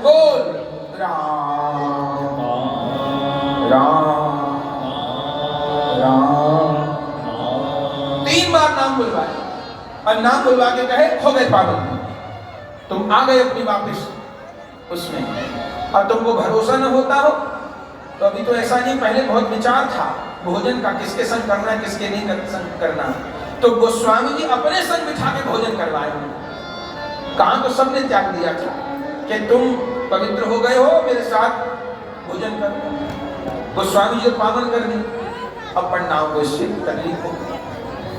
बोल राम राम राम। 3 बार नाम बुलवाए और नाम बुलवा के कहे हो गए पावन, तुम आ गए अपनी वापस उसमें। अब तुमको भरोसा न होता हो तो अभी तो ऐसा नहीं, पहले बहुत विचार था भोजन का, किसके संग करना है किसके नहीं संग करना, तो गोस्वामी जी अपने संग बिठा के भोजन करवाए। कहां तो सबने त्याग दिया था कि तुम पवित्र हो गए हो मेरे साथ भोजन कर। गोस्वामी जी पावन कर दी। अब पंडाओं को इससे तकलीफ हो,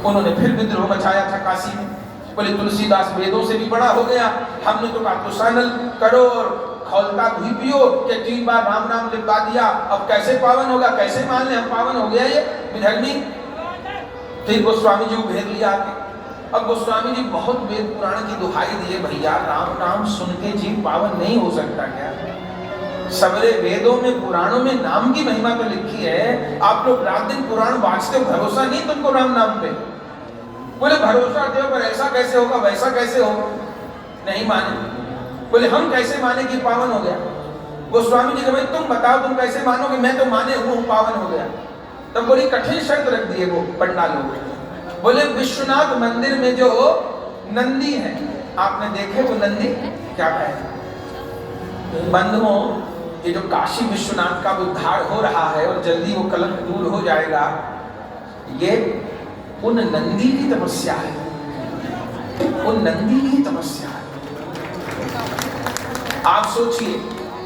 उन्होंने फिर विद्रोह मचाया था काशी में। बोले तुलसीदास वेदों से भी बड़ा हो गया, हमने तो कहा तुसानल करो और खौलता घी पियो कि 3 बार राम नाम लिखवा दिया, अब कैसे पावन होगा, कैसे मान ले हम पावन हो गया ये विधर्मी। फिर गोस्वामी जी को भेज लिया आके। अब गोस्वामी जी बहुत वेद पुराण की दुहाई दिए, भैया राम नाम सुन के जीव पावन नहीं हो सकता क्या? सवेरे वेदों में पुराणों में नाम की महिमा तो लिखी है, आप लोग रात दिन पुराण वाचते हो, भरोसा नहीं तुमको राम नाम पे? बोले भरोसा दो पर ऐसा कैसे होगा वैसा कैसे होगा, नहीं माने। बोले हम कैसे माने कि पावन हो गया? गोस्वामी जी कहे तुम बताओ तुम कैसे मानोगे, मैं तो माने हूँ पावन हो गया। तब बड़ी कठिन शर्त रख दिए वो पंडाल लोग। बोले विश्वनाथ मंदिर में जो नंदी है, आपने देखे वो नंदी क्या कहे? बंधुओं, ये जो काशी विश्वनाथ का उद्धार हो रहा है और जल्दी वो कलंक दूर हो जाएगा, ये उन नंदी की तपस्या है, उन नंदी की तपस्या है। आप सोचिए,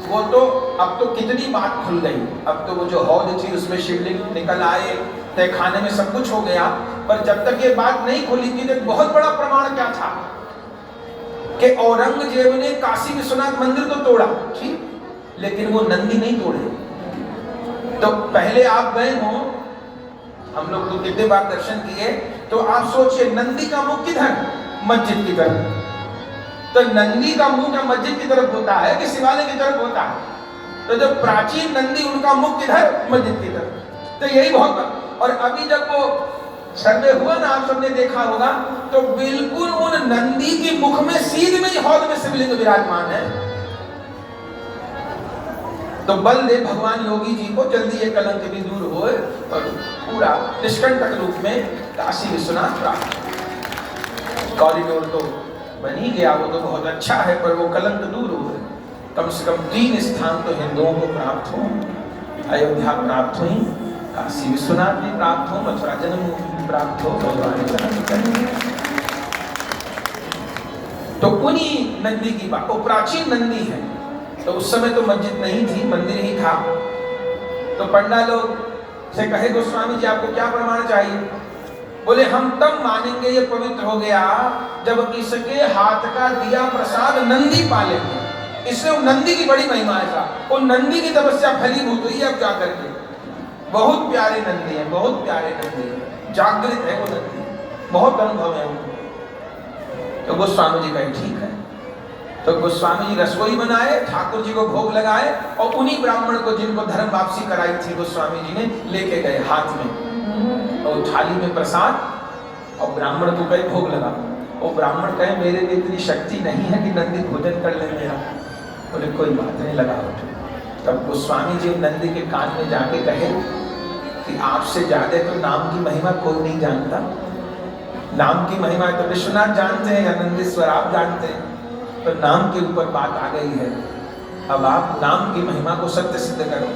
वो तो अब तो कितनी बात खुल गई, अब तो वो जो हौद थी उसमें शिवलिंग निकल आए, तहखाने में सब कुछ हो गया, पर जब तक ये बात नहीं खुली थी तो बहुत बड़ा प्रमाण क्या था कि औरंगजेब ने काशी विश्वनाथ मंदिर तो तोड़ा, ठीक, लेकिन वो नंदी नहीं तोड़े। तो पहले आप गए हो, हम लोग तो कितने बार दर्शन किए, तो आप सोचिए नंदी का मुख किधर? मस्जिद की तरफ। तो नंदी का मुंह क्या मस्जिद की तरफ होता है कि शिवालय की तरफ होता है? तो जब प्राचीन नंदी उनका मुख किधर? मस्जिद की तरफ। तो यही बहुत। और अभी जब वो सर्वे हुआ ना, आप सबने देखा होगा, तो बिल्कुल उन नंदी के मुख में सीध में हौद में शिवलिंग विराजमान है। तो बल दे भगवान योगी जी को जल्दी ये कलंक भी दूर हो और पूरा निष्कंटक रूप में काशी विश्वनाथ प्राप्त। कॉरिडोर तो बन ही गया, वो तो बहुत अच्छा है, पर वो कलंक दूर हो। कम से कम 3 स्थान तो हिंदुओं को प्राप्त हो, अयोध्या प्राप्त हुई, काशी विश्वनाथ भी प्राप्त हो, मथुरा जन्मभूमि प्राप्त हो, भगवान जन्म। तो उन्हीं नंदी की बात, वो प्राचीन नंदी है। तो उस समय तो मस्जिद नहीं थी, मंदिर ही था। तो पंडा लोग से कहे गोस्वामी जी आपको क्या प्रमाण चाहिए? बोले हम तब मानेंगे ये पवित्र हो गया जब इसके हाथ का दिया प्रसाद नंदी पालेंगे। इसलिए नंदी की बड़ी महिमा है, वो नंदी की तपस्या फलीभूत हुई अब जाकर के। बहुत प्यारे नंदी है, बहुत प्यारे नंदी है, जागृत है वो नंदी, बहुत अनुभव है उनको। तो गोस्वामी जी कहे ठीक है। तो गोस्वामी जी रसोई बनाए, ठाकुर जी को भोग लगाए और उन्हीं ब्राह्मण को जिनको धर्म वापसी कराई थी गोस्वामी जी ने लेके गए हाथ में और थाली में प्रसाद और ब्राह्मण को कहे भोग लगा। और ब्राह्मण कहे मेरे में इतनी शक्ति नहीं है कि नंदी भोजन कर ले मेरा। बोले कोई बात नहीं, लगा उठो। तब गोस्वामी जी नंदी के कान में जाके कहे कि आपसे ज्यादा तो नाम की महिमा कोई नहीं जानता। नाम की महिमा तो विश्वनाथ जानते हैं या नंदीश्वर आप जानते हैं, तो नाम के ऊपर बात आ गई है, अब आप नाम की महिमा को सत्य सिद्ध करो।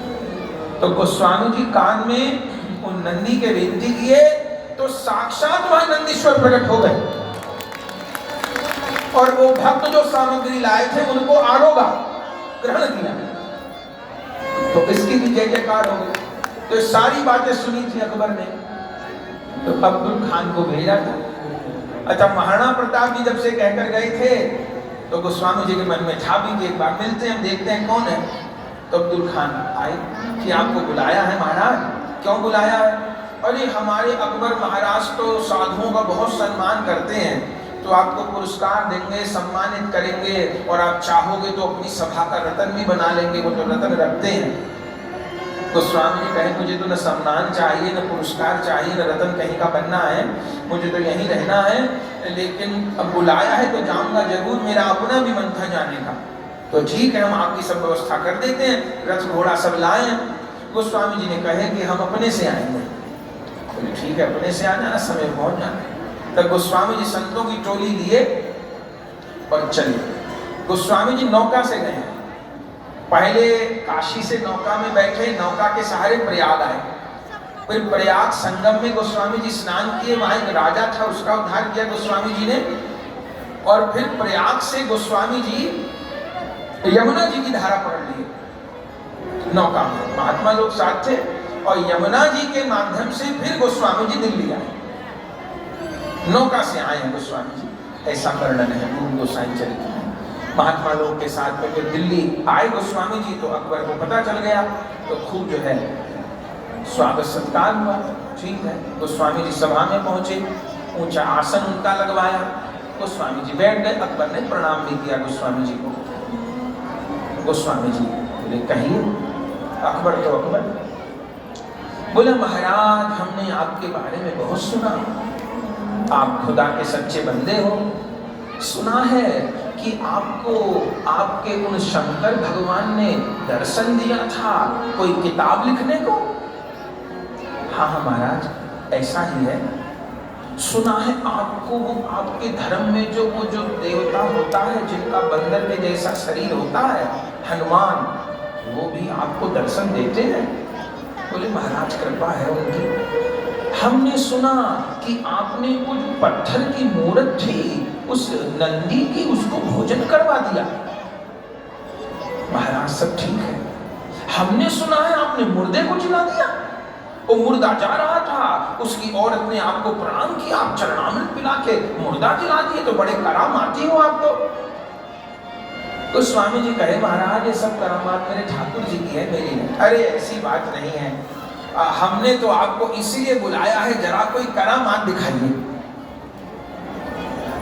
तो गोस्वामी जी कान में उन नंदी के विनती किए तो साक्षात वहां नंदीश्वर प्रकट हो गए और वो भक्त जो सामग्री लाए थे उनको आरोगा ग्रहण किया। तो इसकी भी जय जयकार हो गई। तो सारी बातें सुनी थी अकबर ने, तो अब्दुल खान को भेजा था। अच्छा, महाराणा प्रताप जी जब से कहकर गए थे तो गोस्वामी जी के मन में था भी कि एक बार मिलते हैं, देखते हैं कौन है। तो अब्दुल खान आए कि आपको बुलाया है महाराज। क्यों बुलाया है? अरे हमारे अकबर महाराज तो साधुओं का बहुत सम्मान करते हैं, तो आपको पुरस्कार देंगे, सम्मानित करेंगे और आप चाहोगे तो अपनी सभा का रतन भी बना लेंगे, वो तो रतन रखते हैं। गोस्वामी जी कहे मुझे तो न सम्मान चाहिए, न पुरस्कार चाहिए, न रतन कहीं का बनना है, मुझे तो यहीं रहना है, लेकिन अब बुलाया है तो जाऊंगा जरूर, मेरा अपना भी मन था जाने का। तो ठीक है, हम आपकी सब व्यवस्था कर देते हैं, रथ घोड़ा सब लाए हैं। गोस्वामी जी ने कहे कि हम अपने से आएंगे। बोले ठीक है, अपने से आ जाना, समय पहुंच जाना। तब गोस्वामी जी संतों की टोली लिए और चले। गोस्वामी जी नौका से गए। पहले काशी से नौका में बैठे, नौका के सहारे प्रयाग आए। फिर प्रयाग संगम में गोस्वामी जी स्नान किए, वहां एक राजा था, उसका उद्धार किया गोस्वामी जी ने। और फिर प्रयाग से गोस्वामी जी यमुना जी की धारा पकड़ लिए नौका में, महात्मा लोग साथ थे। और यमुना जी के माध्यम से फिर गोस्वामी जी दिल्ली आए, नौका से आए हैं गोस्वामी जी। ऐसा वर्णन है गुरु गोसाई चरित्र में। महात्मा लोग के साथ में फिर दिल्ली आए गोस्वामी जी, तो अकबर को पता चल गया, तो खूब जो है स्वागत सत्कार हुआ। ठीक है, गोस्वामी जी सभा में पहुंचे, ऊंचा आसन उनका लगवाया, गोस्वामी जी बैठ गए। अकबर ने प्रणाम भी किया गोस्वामी जी को। गोस्वामी जी बोले कहिए। अकबर तो अकबर बोले महाराज, हमने आपके बारे में बहुत सुना, आप खुदा के सच्चे बंदे हो। सुना है कि आपको आपके उन शंकर भगवान ने दर्शन दिया था कोई किताब लिखने को। हाँ हाँ महाराज, ऐसा ही है। सुना है आपको वो आपके धर्म में जो वो जो देवता होता है जिनका बंदर के जैसा शरीर होता है, हनुमान, वो भी आपको दर्शन देते हैं। बोले महाराज कृपा है उनकी। हमने सुना कि आपने वो जो पत्थर की मूर्त थी उस नंदी की, उसको भोजन करवा दिया। महाराज सब ठीक है। हमने सुना है आपने मुर्दे को जिला दिया, वो मुर्दा जा रहा था, उसकी औरत ने आपको प्रणाम किया, आप चरणामृत पिला के मुर्दा जिला दिए, तो बड़े करामाती हो आप तो स्वामी जी कहे महाराज ये सब करामात मेरे ठाकुर जी की है, मेरी नहीं। अरे ऐसी बात नहीं है, हमने तो आपको इसीलिए बुलाया है, जरा कोई करामात दिखाइए।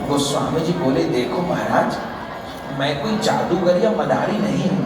गोस्वामी जी बोले देखो महाराज, मैं कोई जादूगर या मदारी नहीं हूं,